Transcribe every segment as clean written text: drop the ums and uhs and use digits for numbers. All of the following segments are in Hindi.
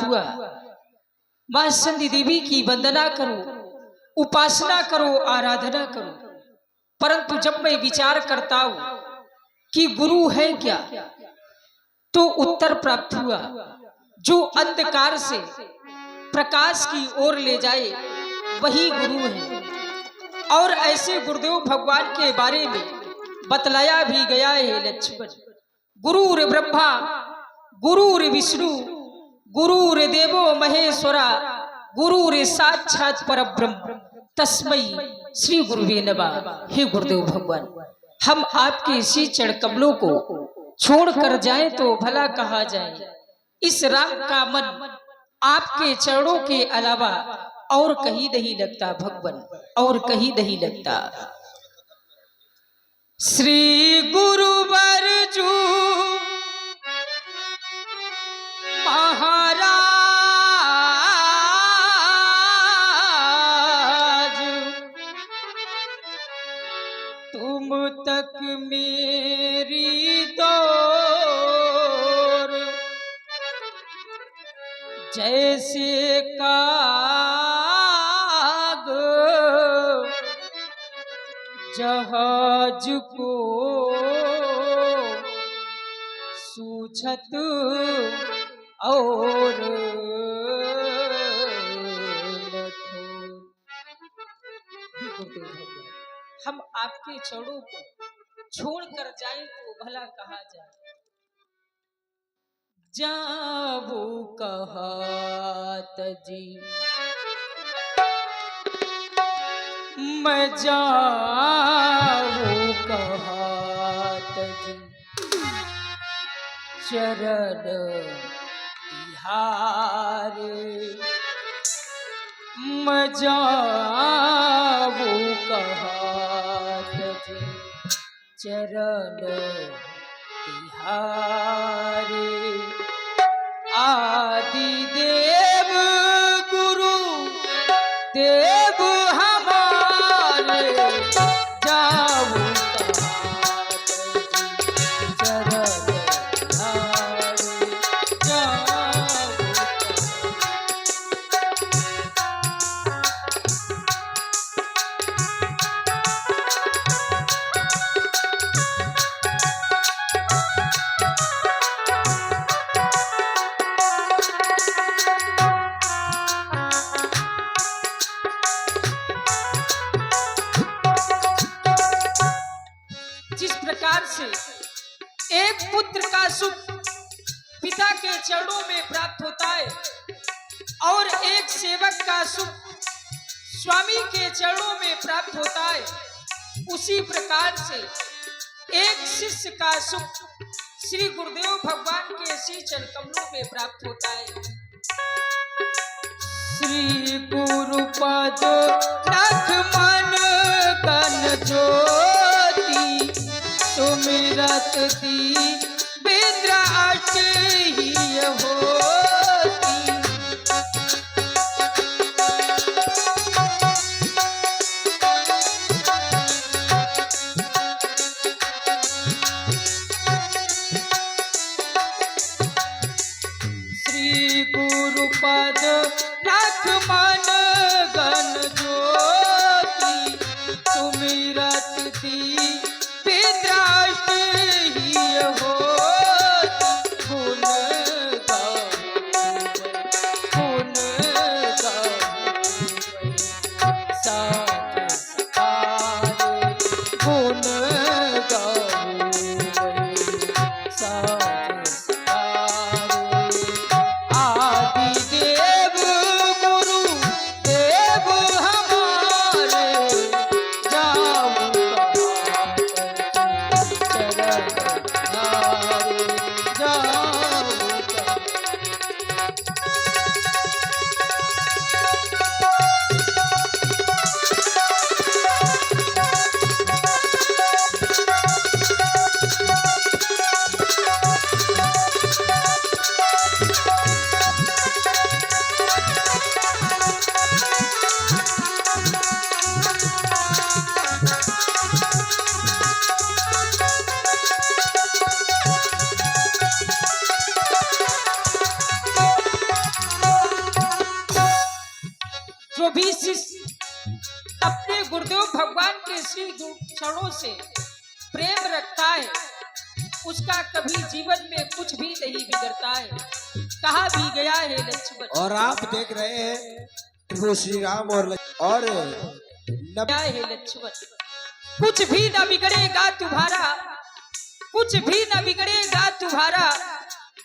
प्राप्त हुआ। मां संधि देवी की वंदना करो, उपासना करो, आराधना करो। परंतु जब मैं विचार करता हूं कि गुरु है क्या, तो उत्तर प्राप्त हुआ, जो अंधकार से प्रकाश की ओर ले जाए वही गुरु है। और ऐसे गुरुदेव भगवान के बारे में बतलाया भी गया है लक्ष्मण। गुरुर ब्रह्मा गुरुर विष्णु गुरुर देवो महेश्वरा गुरुर साक्षात परब्रह्म तस्मै श्री गुरुवे नमः। हे गुरुदेव भगवान, हम आपके इसी चरण कमलों को छोड़कर जाएं तो भला कहा जाए। इस राम का मन आपके चरणों के अलावा और कहीं नहीं लगता भगवान, और कहीं नहीं लगता। श्री गुरुवर जू महाराज तुम तक मेरी दौर जैसे काग जहाज को सूझत और हम आपके चरणों को छोड़कर जाएं तो भला कहा जाए। जाबू कहत जी मैं जाबू कहत जी चरण तिहारे मैं जाबू कहत जी चरण तिहारे। आदि देव गुरु देव हमारे जाऊं चरण तिहारे जाऊं। जिस प्रकार से एक पुत्र का सुख पिता के चरणों में प्राप्त होता है और एक सेवक का सुख स्वामी के चरणों में प्राप्त होता है, उसी प्रकार से एक शिष्य का सुख श्री गुरुदेव भगवान के श्री चरण कमलों में प्राप्त होता है। श्री गुरु पद रख मन कन ज्योति सुमिरत दी विद्राट ही होती। श्री गुरु पद रख मन गन ज्योति सुमिरत दी विद्राट ही होती। गुण गाऊं साथ सकारे गुण गाऊं साथ सकारे। आदि देव गुरु जो भी शिष्य अपने गुरुदेव भगवान के श्री चरणों से प्रेम रखता है उसका कभी जीवन में कुछ भी नहीं बिगड़ता है। कहा भी गया है लक्ष्मण। और आप देख रहे हैं प्रभु श्री राम और है लक्ष्मण, कुछ भी न बिगड़ेगा तुम्हारा, कुछ भी न बिगड़ेगा तुम्हारा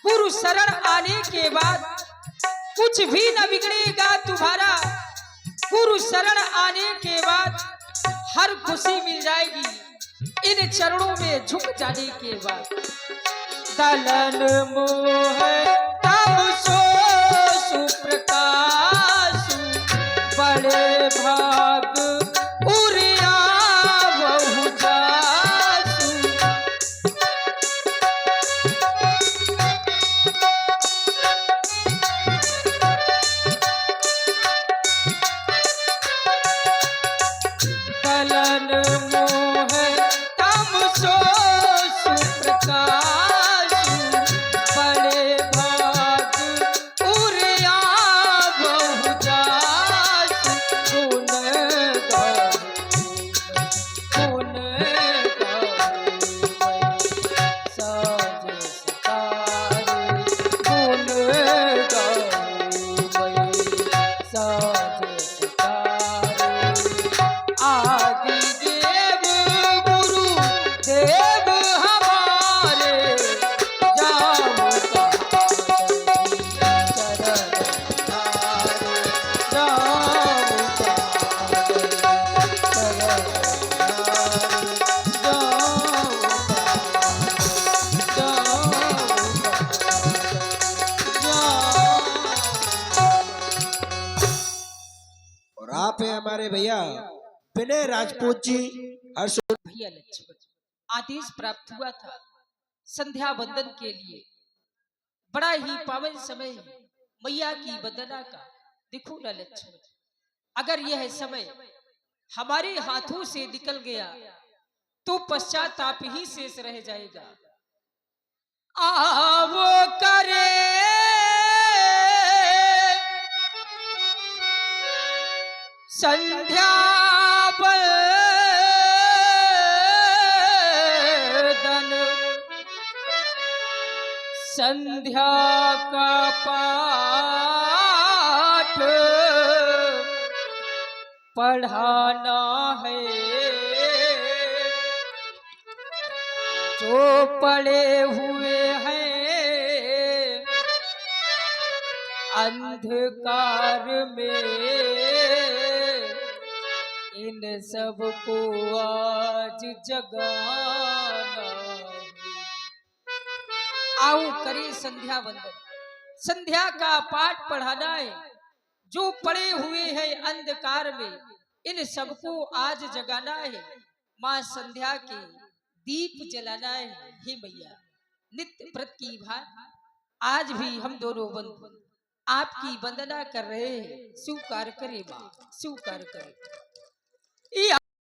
गुरु शरण आने के बाद, कुछ भी न बिगड़ेगा तुम्हारा गुरु शरण आने के बाद। हर खुशी मिल जाएगी इन चरणों में झुक जाने के बाद। दलन मोह तब सो सुप्रकाश, बड़े भाग उरिया बहु जासु। दलन मोह तम सो सुप्रकाश, बड़े भाग उरिया बहु जासु। गुण गाऊं साज सतारे, गुण गाऊं साज सतारे। आदि देव गुरु देव हमारे, जाऊं चरण धारे, जाऊं चरण और आप हैं हमारे भैया विनय राजपूत जी। हर्ष भैया लक्ष्मण, आदेश प्राप्त हुआ था संध्या वंदन के लिए। बड़ा ही पावन समय मैया की वंदना का। देखो ना लक्ष्मण, अगर यह समय हमारे हाथों से निकल गया तो पश्चाताप ही शेष रह जाएगा। आवो करे संध्या वंदन, संध्या का पाठ पढ़ाना है। जो पढ़े हुए हैं अंधकार में, इन सबको आज जगाना है। आओ करें संध्या वंदन, संध्या का पाठ पढ़ाना है। जो पड़े हुए हैं अंधकार में, इन सबको आज जगाना है। माँ संध्या के दीप जलाना है। हे मैया, नित्य व्रत की भात आज भी हम दोनों बंधु आपकी वंदना कर रहे हैं। स्वीकार करे माँ, स्वीकार करे।